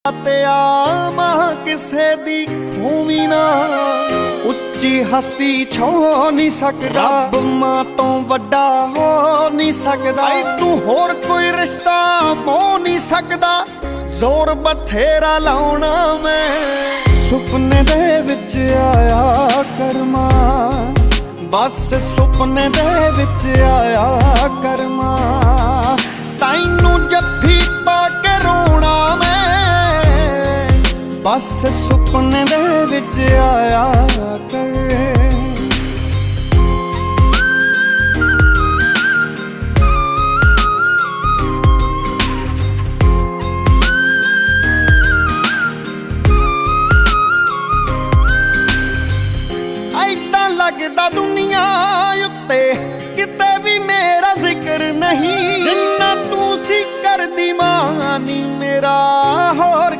ਤੇ ਆਮਾ ਕਿਸੇ ਦੀ ਖੂਵੀ ਨਾ ਉੱਚੀ ਹਸਤੀ ਛੋ ਨਹੀਂ ਸਕਦਾ, ਰੱਬ ਮਾਂ ਤੋਂ ਵੱਡਾ ਹੋ ਨਹੀਂ ਸਕਦਾ। ਤੂੰ ਹੋਰ ਕੋਈ ਰਿਸ਼ਤਾ ਮੋਹ ਨਹੀਂ ਸਕਦਾ, ਜ਼ੋਰ ਬਥੇਰਾ ਲਾਉਣਾ ਮੈਂ। ਸੁਪਨੇ ਦੇ ਵਿੱਚ ਆਇਆ ਕਰਮਾ, ਬਸ ਸੁਪਨੇ ਦੇ ਵਿੱਚ ਆਇਆ ਕਰਮਾ। ਤੈਨੂੰ ਜੱਫੀ ਪਾ ਕੇ ਰੋਣਾ ਮੈਂ, ਬਸ ਸੁਪਨੇ ਦੇ ਵਿੱਚ ਆਇਆ ਕਰ।